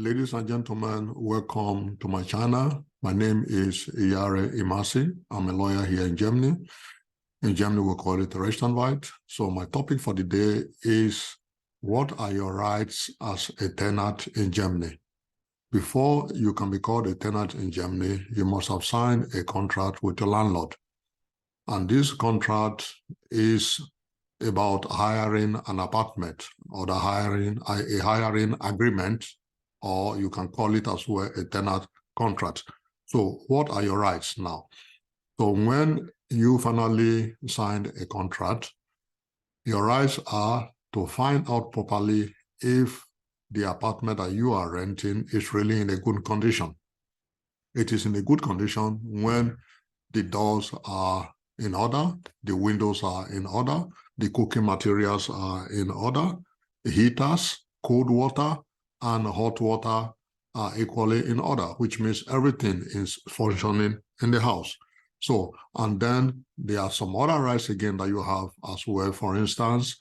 Ladies and gentlemen, welcome to my channel. My name is Iyare Imasi. I'm a lawyer here in Germany. In Germany, we call it Rechtsanwalt. So my topic for the day is, what are your rights as a tenant in Germany? Before you can be called a tenant in Germany, you must have signed a contract with your landlord. And this contract is about hiring an apartment or a hiring agreement, or you can call it as well a tenant contract. So what are your rights now? So when you finally signed a contract, your rights are to find out properly if the apartment that you are renting is really in a good condition. It is in a good condition when the doors are in order, the windows are in order, the cooking materials are in order, the heaters, cold water, and hot water are equally in order, which means everything is functioning in the house. So, and then there are some other rights again that you have as well. For instance,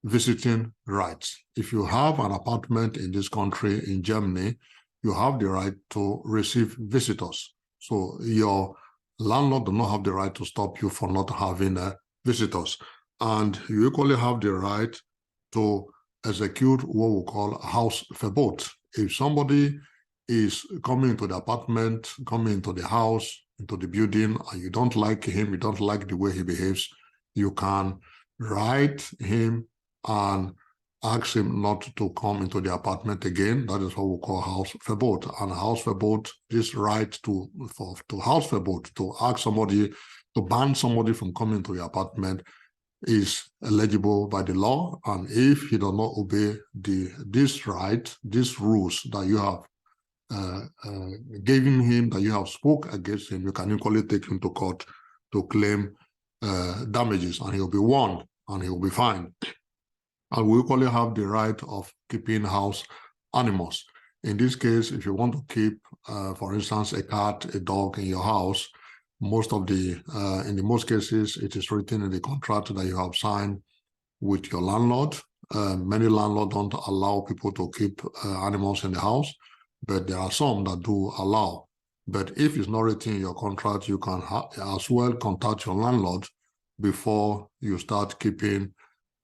visiting rights. If you have an apartment in this country, in Germany, you have the right to receive visitors. So your landlord does not have the right to stop you from not having visitors. And you equally have the right to execute what we call Hausverbot. If somebody is coming into the apartment, coming into the house, into the building, and you don't like him, you don't like the way he behaves, you can write him and ask him not to come into the apartment again. That is what we call Hausverbot. And Hausverbot, this right to Hausverbot, to ask somebody, to ban somebody from coming to the apartment, is eligible by the law. And if he does not obey this right, these rules that you have given him, that you have spoke against him, you can equally take him to court to claim damages, and he'll be warned and he'll be fined. And we equally have the right of keeping house animals. In this case, if you want to keep, for instance, a cat, a dog in your house, in the most cases, it is written in the contract that you have signed with your landlord. Many landlords don't allow people to keep animals in the house, but there are some that do allow. But if it's not written in your contract, you can as well contact your landlord before you start keeping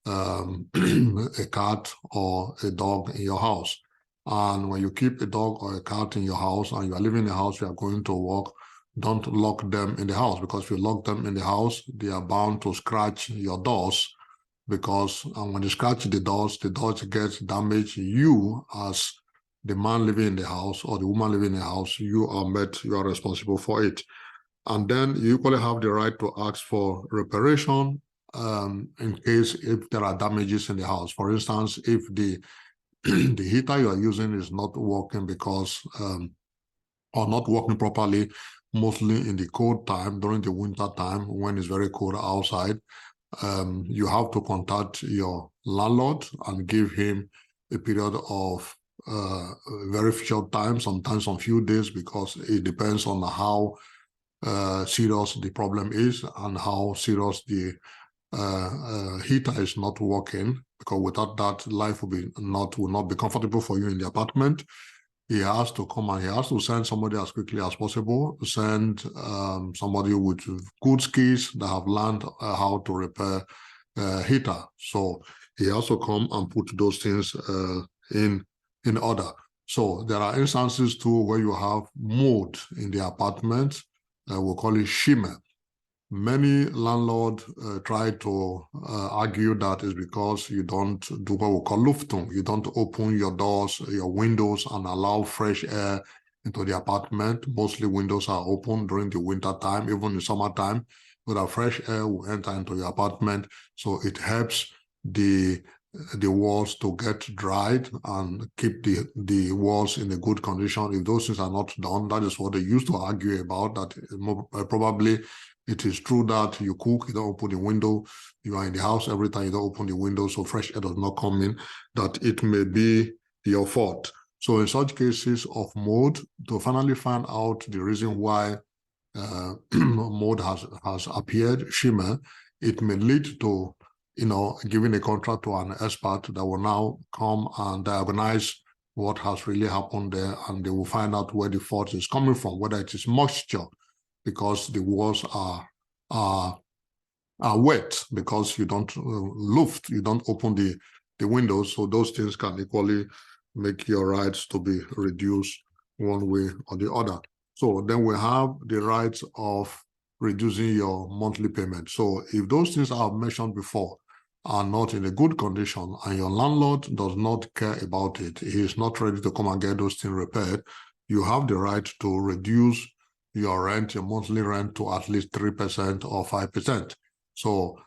a cat or a dog in your house. And when you keep a dog or a cat in your house and you are living in the house, you are going to work, don't lock them in the house, because if you lock them in the house, they are bound to scratch your doors, because when you scratch the doors get damaged. You, as the man living in the house or the woman living in the house, you are responsible for it. And then you equally have the right to ask for reparation in case if there are damages in the house. For instance, if the heater you are using is not working because or not working properly, mostly in the cold time, during the winter time when it's very cold outside, you have to contact your landlord and give him a period of very short time, sometimes a few days, because it depends on how serious the problem is and how serious the heater is not working, because without that, life will not be comfortable for you in the apartment. He has to come and he has to send somebody as quickly as possible, send somebody with good skills that have learned how to repair heater. So he has to come and put those things in order. So there are instances too where you have mold in the apartment. We'll call it shimmer. Many landlords try to argue that is because you don't do what we call luftung. You don't open your doors, your windows, and allow fresh air into the apartment. Mostly windows are open during the winter time, even in summertime, so that fresh air will enter into your apartment. So it helps the walls to get dried and keep the walls in a good condition. If those things are not done, that is what they used to argue about, that probably it is true that you cook, you don't open the window, you are in the house every time, you don't open the window, so fresh air does not come in, that it may be your fault. So in such cases of mold, to finally find out the reason why mold has appeared, shimmer, it may lead to giving a contract to an expert that will now come and diagnose what has really happened there, and they will find out where the fault is coming from, whether it is moisture, because the walls are wet, because you don't luft, you don't open the windows. So those things can equally make your rights to be reduced one way or the other. So then we have the rights of reducing your monthly payment. So if those things I have mentioned before are not in a good condition and your landlord does not care about it, he is not ready to come and get those things repaired, you have the right to reduce your rent, your monthly rent, to at least 3% or 5%. So,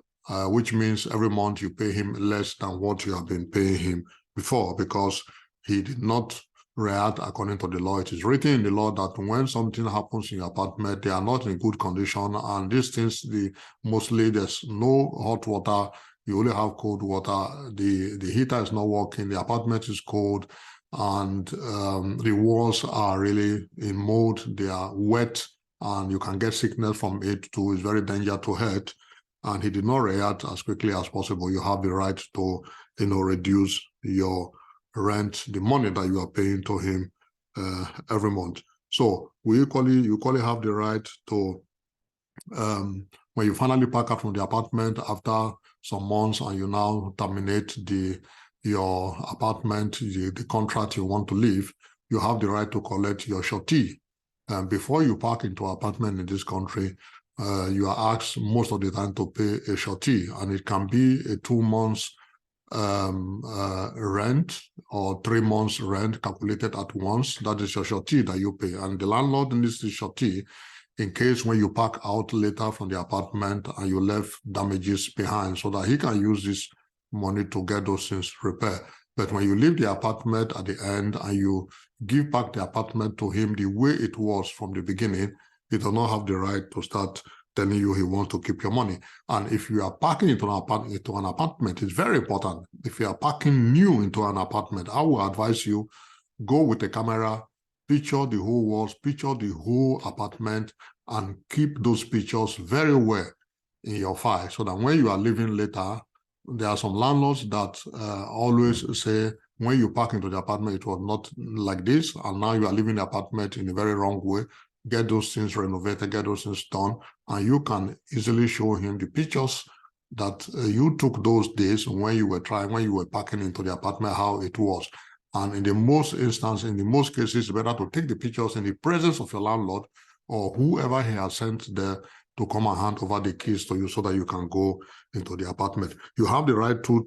which means every month you pay him less than what you have been paying him before, because he did not react according to the law. It is written in the law that when something happens in your apartment, they are not in good condition, and these things, mostly there's no hot water, you only have cold water, the heater is not working, the apartment is cold, and the walls are really in mold, they are wet, and you can get sickness from it too. It's very dangerous to health. And he did not react as quickly as possible. You have the right to, reduce your rent, the money that you are paying to him every month. So you equally have the right to, when you finally pack up from the apartment after some months and you now terminate your apartment, the contract you want to leave, you have the right to collect your Shorty. Before you park into an apartment in this country, you are asked most of the time to pay a Shorty, and it can be a 2 months rent or 3 months rent calculated at once. That is your Shorty that you pay, and the landlord needs the Shorty in case when you park out later from the apartment and you left damages behind, so that he can use this money to get those things repaired. But when you leave the apartment at the end and you give back the apartment to him the way it was from the beginning, he does not have the right to start telling you he wants to keep your money. And if you are parking into an apartment, it's very important. If you are parking new into an apartment, I will advise you, go with a camera, picture the whole walls, picture the whole apartment, and keep those pictures very well in your file, so that when you are living later, there are some landlords that always say, when you park into the apartment, it was not like this, and now you are living the apartment in a very wrong way. Get those things renovated, get those things done, and you can easily show him the pictures that you took those days when you were parking into the apartment, how it was. And in the most cases, it's better to take the pictures in the presence of your landlord or whoever he has sent there to come and hand over the keys to you, so that you can go into the apartment. You have the right to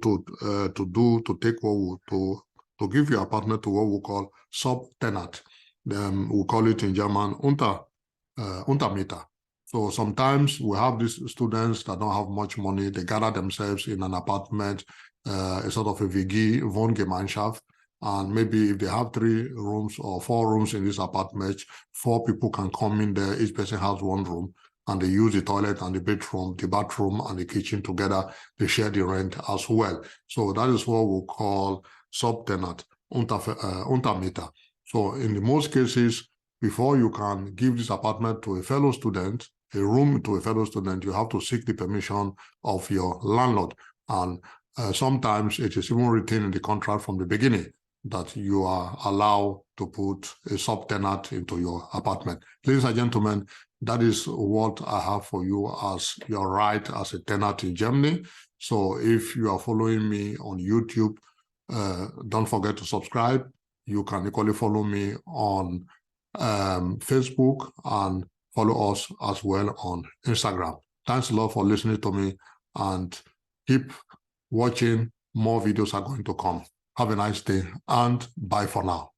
give your apartment to what we call Subtenant. We call it in German Untermieter. So sometimes we have these students that don't have much money. They gather themselves in an apartment, a sort of a WG, Wohngemeinschaft. And maybe if they have 3 rooms or 4 rooms in this apartment, 4 people can come in there. Each person has 1 room, and they use the toilet and the bathroom and the kitchen together. They share the rent as well. So that is what we call subtenant, Untermieter. So in the most cases, before you can give this apartment to a fellow student, a room to a fellow student, you have to seek the permission of your landlord. And sometimes it is even written in the contract from the beginning that you are allowed to put a subtenant into your apartment. Ladies and gentlemen, that is what I have for you as your right as a tenant in Germany. So if you are following me on YouTube, don't forget to subscribe. You can equally follow me on Facebook and follow us as well on Instagram. Thanks a lot for listening to me, and keep watching. More videos are going to come. Have a nice day, and bye for now.